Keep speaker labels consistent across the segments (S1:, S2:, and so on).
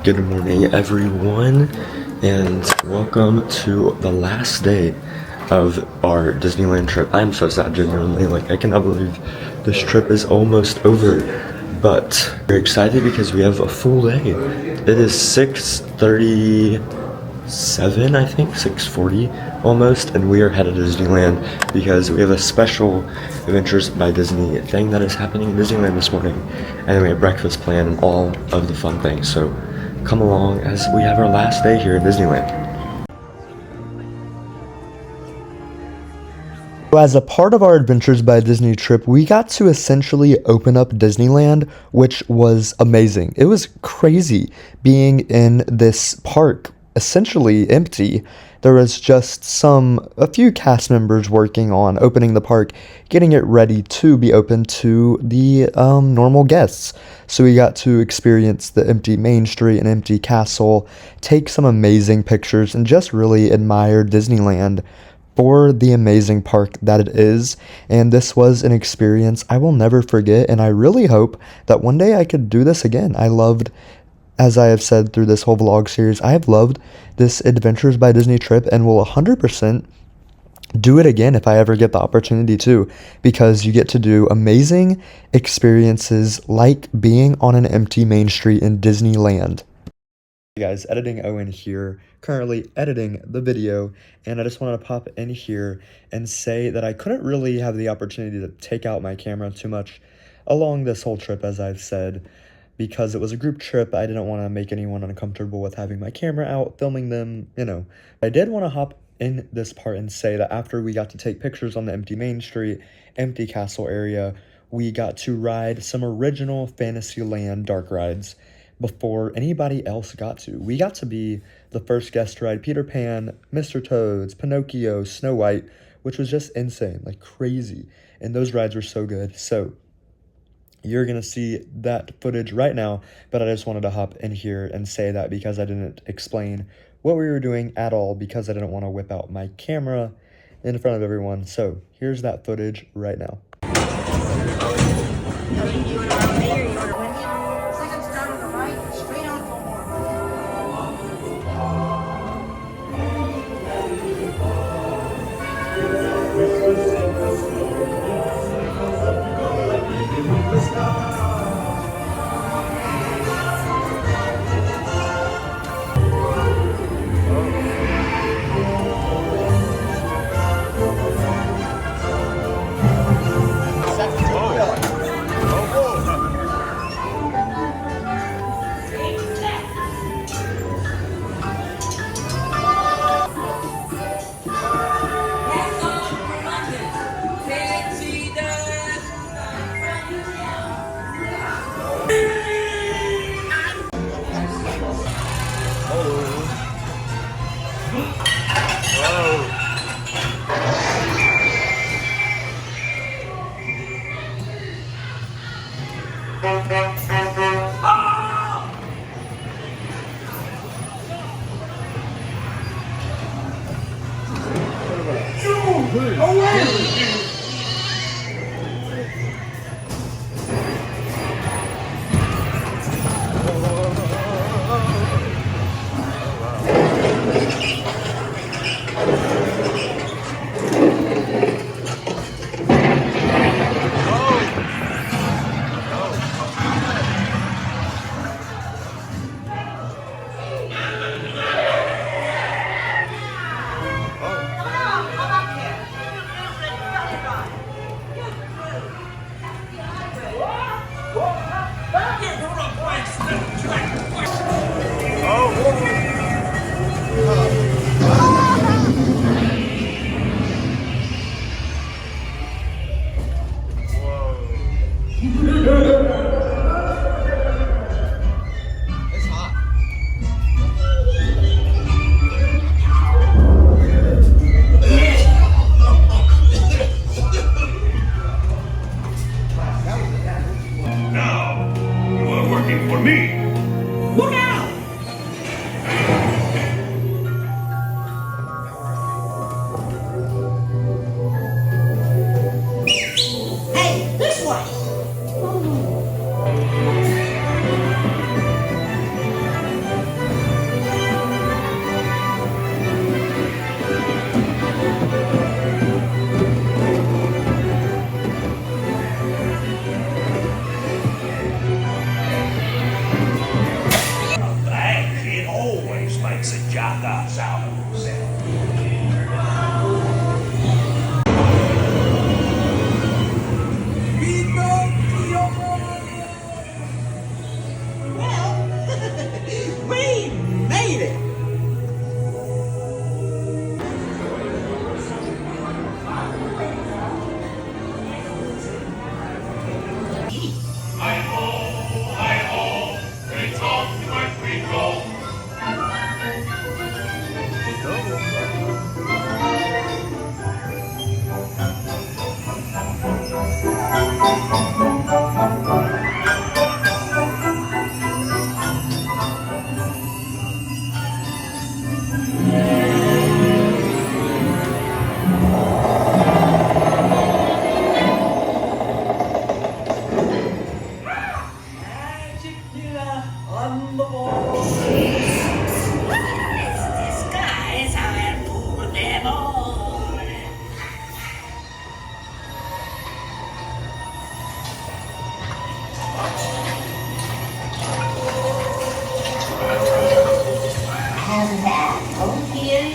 S1: Good morning, everyone, and welcome to the last day of our Disneyland trip. I'm so sad, genuinely. Like, I cannot believe this trip is almost over, but we're excited because we have a full day. It is 6:37, I think, 6:40 almost, and we are headed to Disneyland because we have a special Adventures by Disney thing that is happening in Disneyland this morning, and then we have breakfast planned and all of the fun things. So come along as we have our last day here in Disneyland. As a part of our Adventures by Disney trip, we got to essentially open up Disneyland, which was amazing. It was crazy being in this park, essentially empty. There was just a few cast members working on opening the park, getting it ready to be open to the normal guests. So we got to experience the empty Main Street and empty castle, take some amazing pictures, and just really admire Disneyland for the amazing park that it is. And this was an experience I will never forget, and I really hope that one day I could do this again. I loved, as I have said through this whole vlog series, I have loved this Adventures by Disney trip and will 100% do it again if I ever get the opportunity to, because you get to do amazing experiences like being on an empty Main Street in Disneyland. Hey guys, Editing Owen here, currently editing the video, and I just wanted to pop in here and say that I couldn't really have the opportunity to take out my camera too much along this whole trip, as I've said, because it was a group trip. I didn't want to make anyone uncomfortable with having my camera out, filming them, I did want to hop in this part and say that after we got to take pictures on the empty Main Street, empty castle area, we got to ride some original Fantasyland dark rides before anybody else got to. We got to be the first guest to ride Peter Pan, Mr. Toads, Pinocchio, Snow White, which was just insane, like crazy. And those rides were so good. So you're going to see that footage right now, but I just wanted to hop in here and say that because I didn't explain what we were doing at all, because I didn't want to whip out my camera in front of everyone. So here's that footage right now.
S2: Disguise, I'll pull them all. Has that hope you?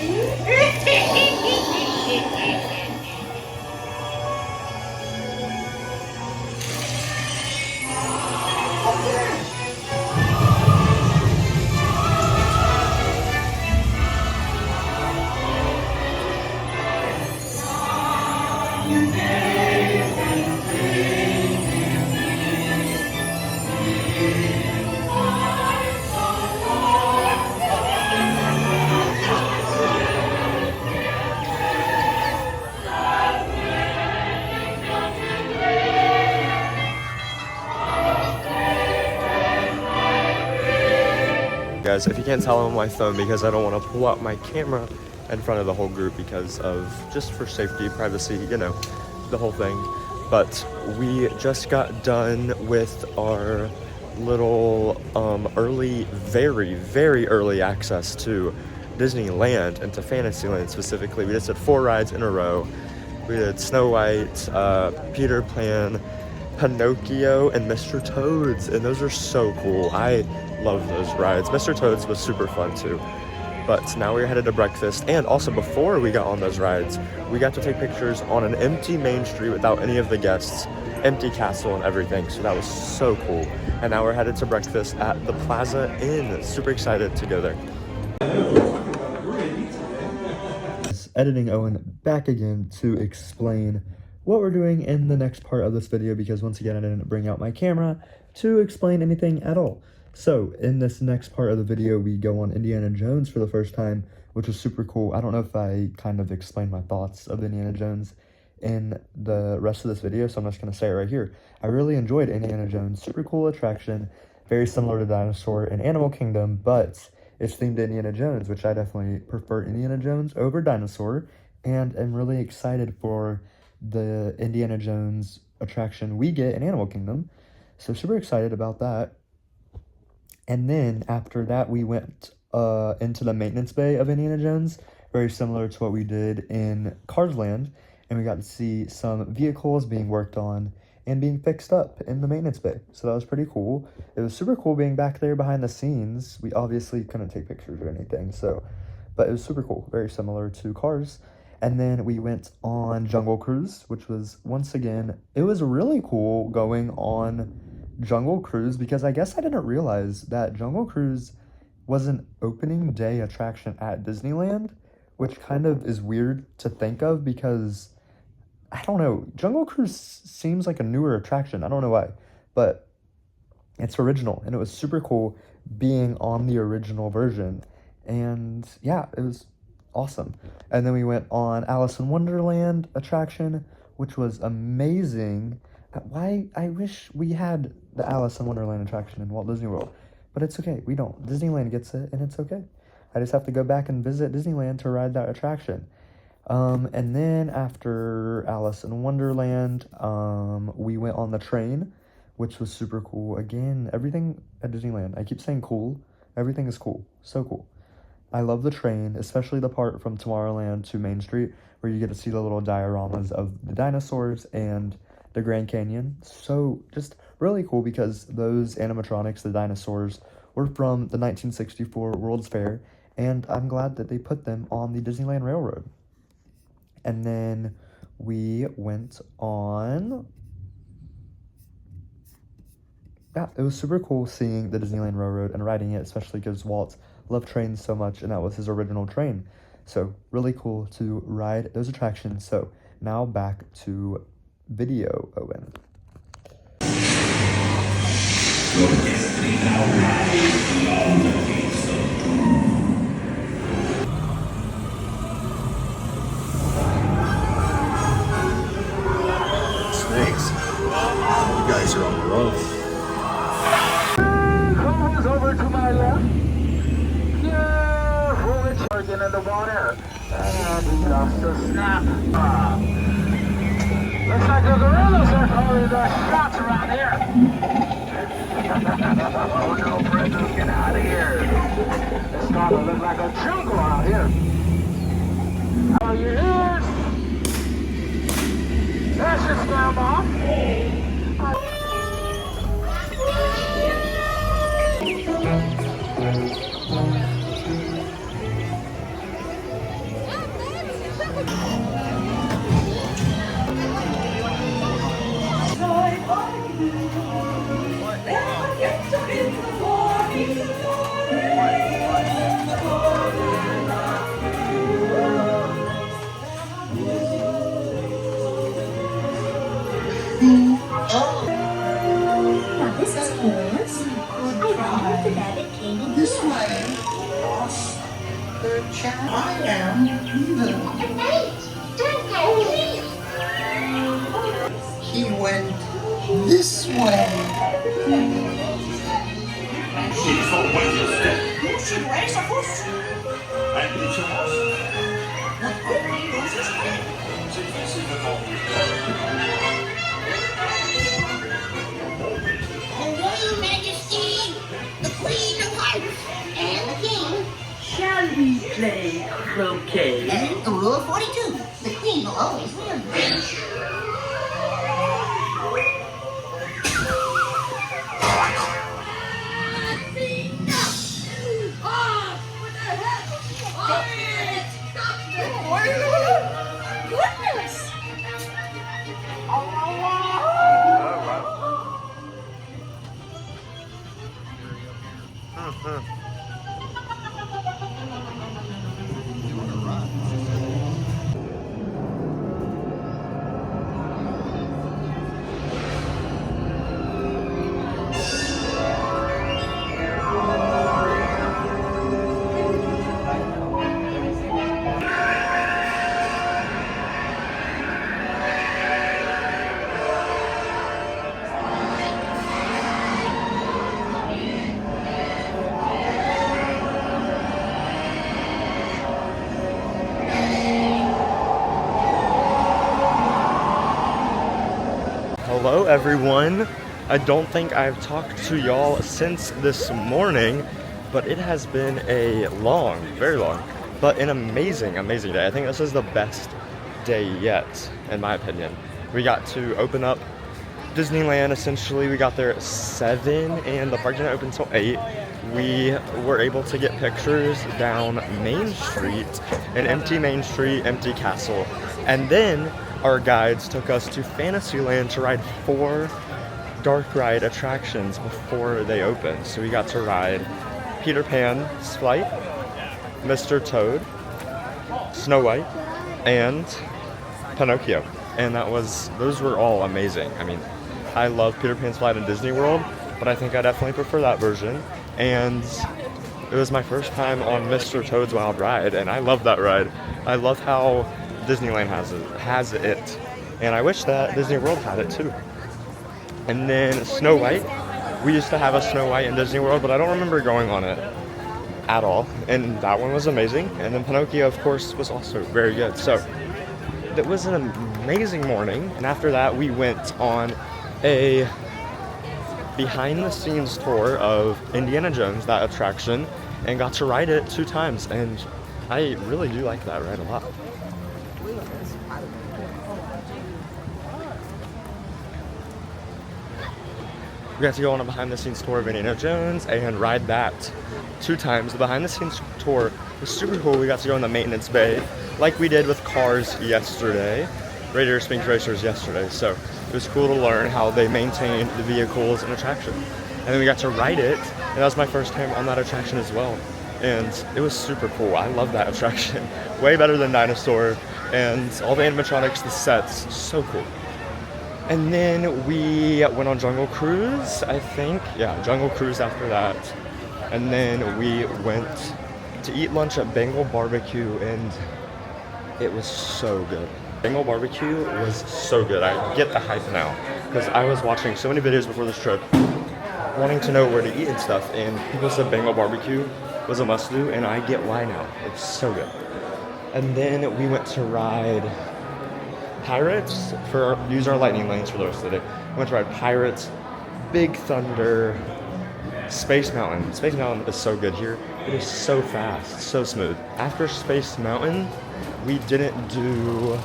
S3: Guys, if you can't tell, I'm on my phone because I don't want to pull out my camera in front of the whole group because of just for safety, privacy, you know, the whole thing. But we just got done with our little very early access to Disneyland and to Fantasyland specifically. We just did 4 rides in a row. We did Snow White, Peter Pan, Pinocchio, and Mr. Toad's, and those are so cool. I love those rides. Mr. Toad's was super fun too. But now we're headed to breakfast, and also before we got on those rides, we got to take pictures on an empty main street without any of the guests, empty castle and everything, so that was so cool. And now we're headed to breakfast at the Plaza Inn. Super excited to go there.
S1: Editing Owen back again to explain what we're doing in the next part of this video, because once again I didn't bring out my camera to explain anything at all. So in this next part of the video, we go on Indiana Jones for the first time, which was super cool. I don't know if I kind of explained my thoughts of Indiana Jones in the rest of this video, so I'm just going to say it right here. I really enjoyed Indiana Jones. Super cool attraction, very similar to Dinosaur and Animal Kingdom, but it's themed to Indiana Jones, which I definitely prefer Indiana Jones over Dinosaur, and I'm really excited for the Indiana Jones attraction we get in Animal Kingdom. So super excited about that. And then after that, we went into the maintenance bay of Indiana Jones, very similar to what we did in Cars Land, and we got to see some vehicles being worked on and being fixed up in the maintenance bay. So that was pretty cool. It was super cool being back there behind the scenes. We obviously couldn't take pictures or anything, but it was super cool, very similar to Cars. And then we went on Jungle Cruise, which was, once again, it was really cool going on Jungle Cruise, because I guess I didn't realize that Jungle Cruise was an opening day attraction at Disneyland, which kind of is weird to think of because, I don't know, Jungle Cruise seems like a newer attraction. I don't know why, but it's original, and it was super cool being on the original version. And yeah, it was awesome. And then we went on Alice in Wonderland attraction, which was amazing. Why I wish we had the Alice in Wonderland attraction in Walt Disney World, but it's okay, we don't. Disneyland gets it, and it's okay. I just have to go back and visit Disneyland to ride that attraction. And then after Alice in Wonderland, we went on the train, which was super cool. Again, everything at Disneyland, I keep saying cool, everything is cool, so cool. I love the train, especially the part from Tomorrowland to Main Street, where you get to see the little dioramas of the dinosaurs and the Grand Canyon. So just really cool, because those animatronics, the dinosaurs, were from the 1964 World's Fair, and I'm glad that they put them on the Disneyland Railroad. And then we went on, yeah, it was super cool seeing the Disneyland Railroad and riding it, especially because Walt loved trains so much, and that was his original train. So really cool to ride those attractions. So now back to video, Owen.
S4: Snakes. You guys are on the road.
S5: Who's over to my left? Yeah, who is working in the water? And he lost a snap. Looks like the gorillas are calling the shots around here. Oh no, Brendan, get out of It looks like a jungle out here. Cover your ears. That's your sound off.
S6: Now this is yours. I brought the rabbit came this way. Good child. I am evil. He went this way. You should raise a horse. And it's a horse. What would we lose his head?
S2: Royal Majesty, the Queen of Hearts, and the King.
S7: Shall we play croquet?
S2: And the rule of 42. The Queen will always win.
S3: Hello everyone. I don't think I've talked to y'all since this morning, but it has been a long, very long, but an amazing, amazing day. I think this is the best day yet, in my opinion. We got to open up Disneyland, essentially. We got there at 7 and the park didn't open until 8. We were able to get pictures down Main Street, an empty Main Street, empty castle, and then our guides took us to Fantasyland to ride 4 dark ride attractions before they opened. So we got to ride Peter Pan's Flight, Mr. Toad, Snow White, and Pinocchio. And those were all amazing. I mean, I love Peter Pan's Flight in Disney World, but I think I definitely prefer that version. And it was my first time on Mr. Toad's Wild Ride, and I love that ride. I love how Disneyland has it, and I wish that Disney World had it too. And then Snow White, we used to have a Snow White in Disney World, but I don't remember going on it at all, and that one was amazing. And then Pinocchio, of course, was also very good. So it was an amazing morning, and after that we went on a behind-the-scenes tour of Indiana Jones, that attraction, and got to ride it 2 times, and I really do like that ride a lot. We got to go on a behind-the-scenes tour of Indiana Jones and ride that 2 times. The behind-the-scenes tour was super cool. We got to go in the maintenance bay like we did with Cars yesterday, Radiator Springs Racers yesterday. So it was cool to learn how they maintain the vehicles and attraction. And then we got to ride it, and that was my first time on that attraction as well. And it was super cool. I love that attraction. Way better than Dinosaur, and all the animatronics, the sets, so cool. And then we went on Jungle Cruise, I think. Yeah, Jungle Cruise after that. And then we went to eat lunch at Bengal Barbecue, and it was so good. Bengal Barbecue was so good. I get the hype now, because I was watching so many videos before this trip, wanting to know where to eat and stuff, and people said Bengal Barbecue was a must-do, and I get why now. It's so good. And then we went to ride Pirates use our lightning lanes for the rest of the day. We went to ride Pirates, Big Thunder, Space Mountain. Space Mountain is so good here. It is so fast, so smooth. After Space Mountain, we didn't do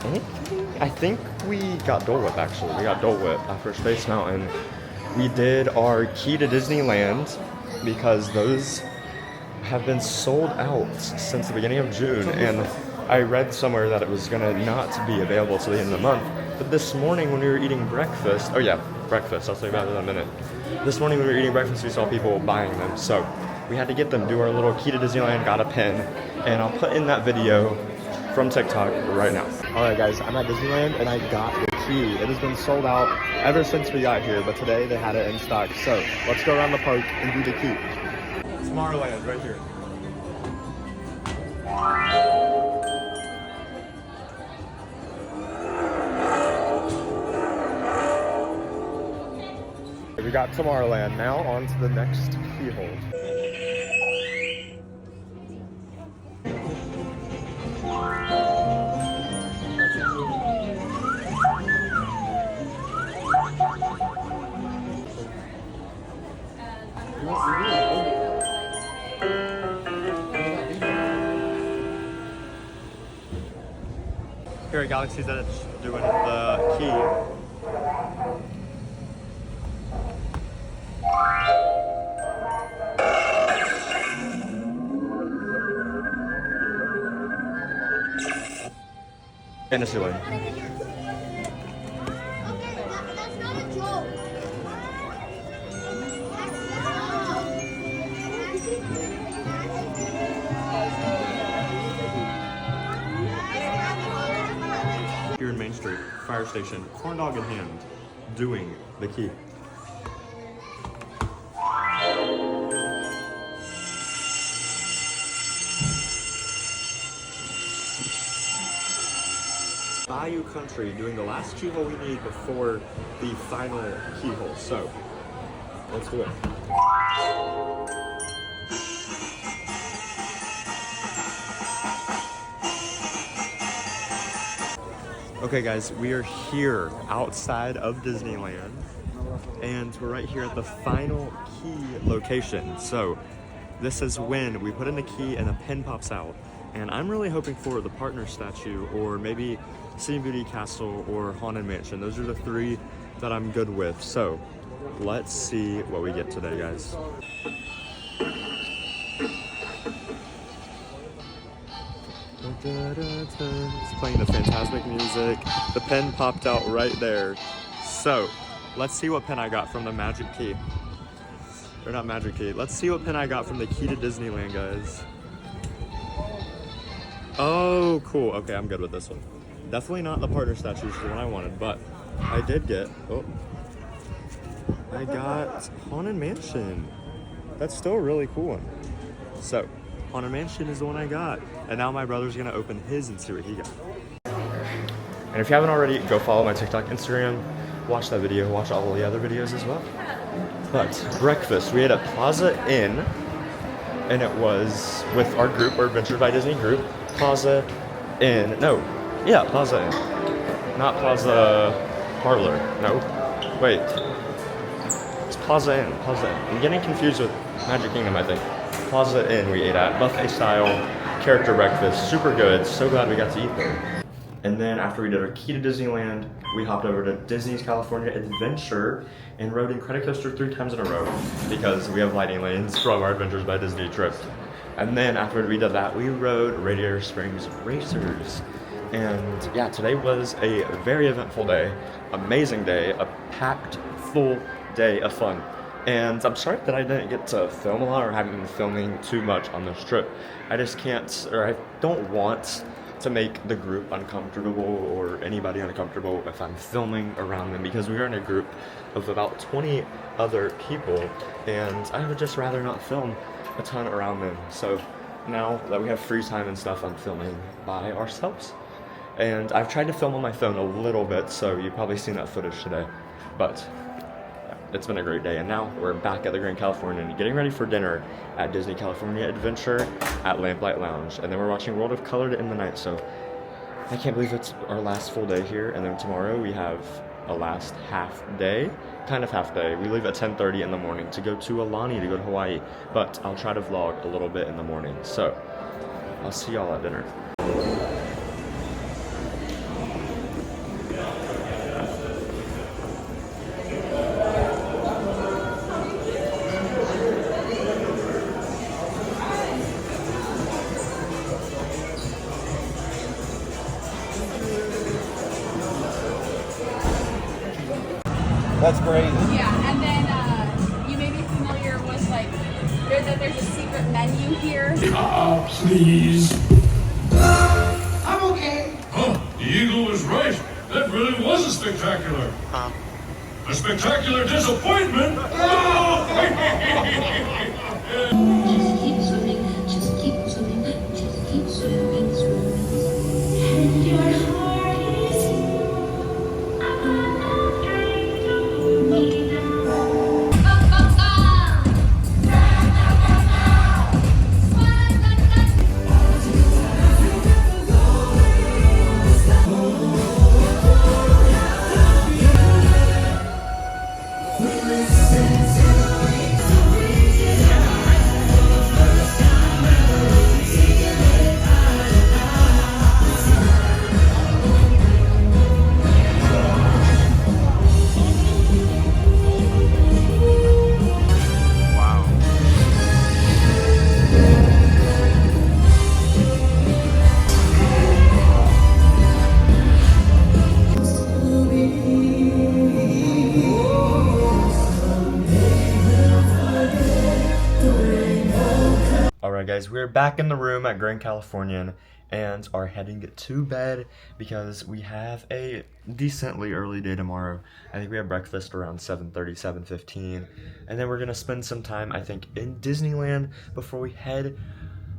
S3: anything. I think we got Dole Whip actually. We got Dole Whip after Space Mountain. We did our key to Disneyland because those have been sold out since the beginning of June, and I read somewhere that it was gonna not be available till the end of the month. But this morning when we were eating breakfast, oh yeah, breakfast, I'll tell you about it in a minute. This morning when we were eating breakfast, we saw people buying them, so we had to get them, do our little key to Disneyland, got a pin, and I'll put in that video from TikTok right now. Alright guys, I'm at Disneyland and I got the key. It has been sold out ever since we got here, but today they had it in stock. So let's go around the park and do the key. Tomorrowland, right here. We got Tomorrowland. Now on to the next keyhole. Here at Galaxy's Edge, doing the key. Fantasyland.
S2: That's not a joke.
S3: Here in Main Street, fire station, corn dog in hand, doing the key. Bayou Country, doing the last keyhole we need before the final keyhole. So, let's do it. Okay guys, we are here outside of Disneyland and we're right here at the final key location. So this is when we put in the key and a pin pops out, and I'm really hoping for the partner statue or maybe Sleeping Beauty Castle or Haunted Mansion. Those are the three that I'm good with. So let's see what we get today, guys. It's playing the Fantasmic music. The pen popped out right there. So let's see what pen I got from the magic key. Or not magic key. Let's see what pen I got from the key to Disneyland, guys. Oh, cool. Okay, I'm good with this one. Definitely not the partner statue, the one I wanted, but I did get, I got Haunted Mansion. That's still a really cool one. So, Haunted Mansion is the one I got. And now my brother's gonna open his and see what he got. And if you haven't already, go follow my TikTok, Instagram, watch that video, watch all the other videos as well. But breakfast, we had a Plaza Inn, and it was with our group, our Adventures by Disney group. Plaza Inn, Plaza Inn. Not Plaza Parlor, no. Wait. It's Plaza Inn, Plaza Inn. I'm getting confused with Magic Kingdom, I think. Plaza Inn we ate at, buffet style, character breakfast, super good, so glad we got to eat there. And then after we did our key to Disneyland, we hopped over to Disney's California Adventure and rode Incredicoaster 3 times in a row because we have lighting lanes from our Adventures by Disney trip. And then after we did that, we rode Radiator Springs Racers. And yeah, today was a very eventful day, amazing day, a packed full day of fun. And I'm sorry that I didn't get to film a lot or haven't been filming too much on this trip. I just can't, or I don't want to make the group uncomfortable or anybody uncomfortable if I'm filming around them, because we are in a group of about 20 other people and I would just rather not film a ton around them. So now that we have free time and stuff, I'm filming by ourselves. And I've tried to film on my phone a little bit, so you've probably seen that footage today. But it's been a great day, and now we're back at the Grand Californian getting ready for dinner at Disney California Adventure at Lamplight Lounge. And then we're watching World of Color to end the night, so I can't believe it's our last full day here. And then tomorrow we have a last half day, kind of half day. We leave at 10:30 in the morning to go to Alani, to go to Hawaii, but I'll try to vlog a little bit in the morning. So I'll see y'all at dinner.
S4: That's crazy.
S8: Yeah, and then you may be familiar with like there's a secret menu here.
S6: Please. I'm okay. Huh, the eagle was right. That really was a spectacular. A spectacular disappointment.
S2: Just keep swimming, just keep swimming, just keep swimming, swimming. And your heart is
S3: Alright guys, we're back in the room at Grand Californian and are heading to bed because we have a decently early day tomorrow. I think we have breakfast around 7:30, 7:15, and then we're going to spend some time, I think, in Disneyland before we head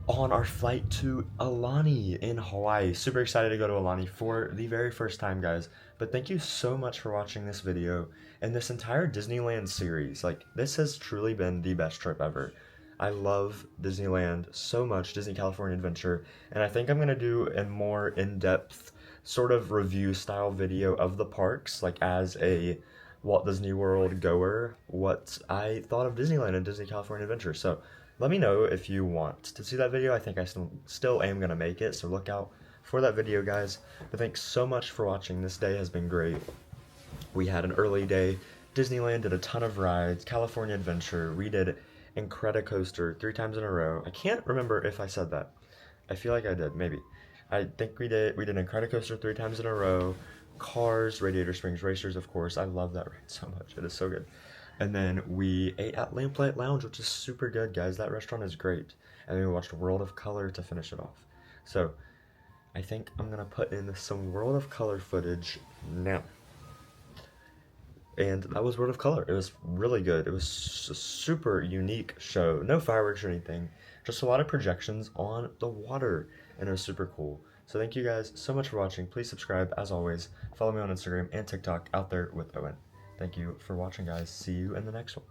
S3: on our flight to Alani in Hawaii. Super excited to go to Alani for the very first time, guys. But thank you so much for watching this video and this entire Disneyland series. Like, this has truly been the best trip ever. I love Disneyland so much, Disney California Adventure, and I think I'm going to do a more in-depth sort of review style video of the parks, like as a Walt Disney World goer, what I thought of Disneyland and Disney California Adventure. So let me know if you want to see that video. I think I still am going to make it, so look out for that video, guys. But thanks so much for watching. This day has been great. We had an early day. Disneyland did a ton of rides. California Adventure, we did Incredicoaster 3 times in a row. I can't remember if I said that. I feel like I did, maybe. I think we did Incredicoaster 3 times in a row. Cars, Radiator Springs Racers, of course. I love that ride so much. It is so good. And then we ate at Lamplight Lounge, which is super good, guys. That restaurant is great. And then we watched World of Color to finish it off. So I think I'm going to put in some World of Color footage now. And that was World of Color. It was really good. It was a super unique show. No fireworks or anything. Just a lot of projections on the water. And it was super cool. So thank you guys so much for watching. Please subscribe, as always. Follow me on Instagram and TikTok, Out There with Owen. Thank you for watching, guys. See you in the next one.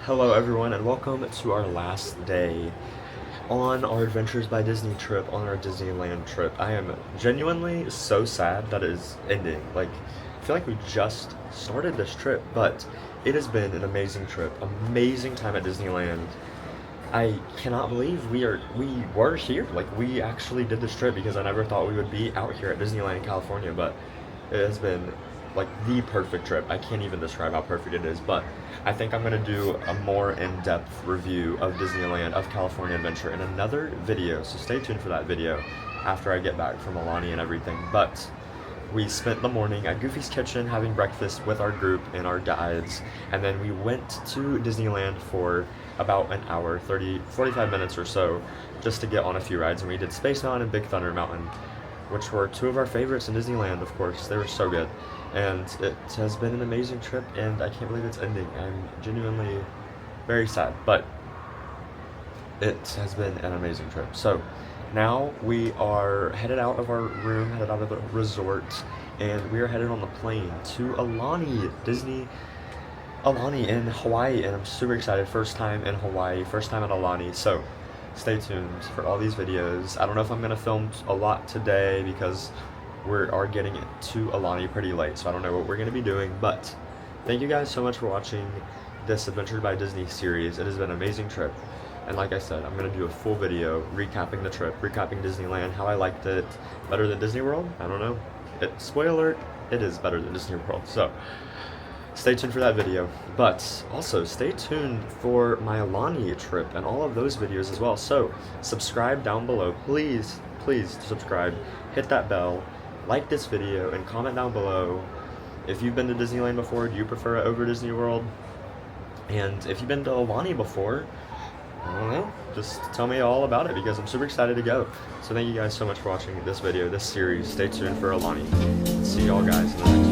S3: Hello, everyone, and welcome to our last day on our Adventures by Disney trip, on our Disneyland trip. I am genuinely so sad that it is ending. Like, I feel like we just started this trip, but it has been an amazing trip, amazing time at Disneyland. I cannot believe we were here. Like, we actually did this trip because I never thought we would be out here at Disneyland in California, but it has been like the perfect trip. I can't even describe how perfect it is, but I think I'm gonna do a more in-depth review of Disneyland, of California Adventure in another video, so stay tuned for that video after I get back from Alani and everything. But we spent the morning at Goofy's Kitchen having breakfast with our group and our guides, and then we went to Disneyland for about an hour, 45 minutes or so, just to get on a few rides. And we did Space Mountain and Big Thunder Mountain, which were two of our favorites in Disneyland, of course. They were so good. And it has been an amazing trip, and I can't believe it's ending. I'm genuinely very sad, but it has been an amazing trip. So now we are headed out of our room, headed out of the resort, and we are headed on the plane to Alani, Alani in Hawaii, and I'm super excited. First time in Hawaii, first time at Alani, so stay tuned for all these videos. I don't know if I'm going to film a lot today because we are getting to Alani pretty late, so I don't know what we're going to be doing, but thank you guys so much for watching this Adventures by Disney series. It has been an amazing trip, and like I said, I'm going to do a full video recapping the trip, recapping Disneyland, how I liked it, better than Disney World, I don't know. Spoiler alert, it is better than Disney World, so stay tuned for that video. But also stay tuned for my Alani trip and all of those videos as well. So subscribe down below, please subscribe, hit that bell, like this video, and comment down below if you've been to Disneyland before. Do you prefer it over Disney World? And if you've been to Alani before, I don't know, just tell me all about it, because I'm super excited to go. So thank you guys so much for watching this video, this series. Stay tuned for Alani. See y'all guys in the next one.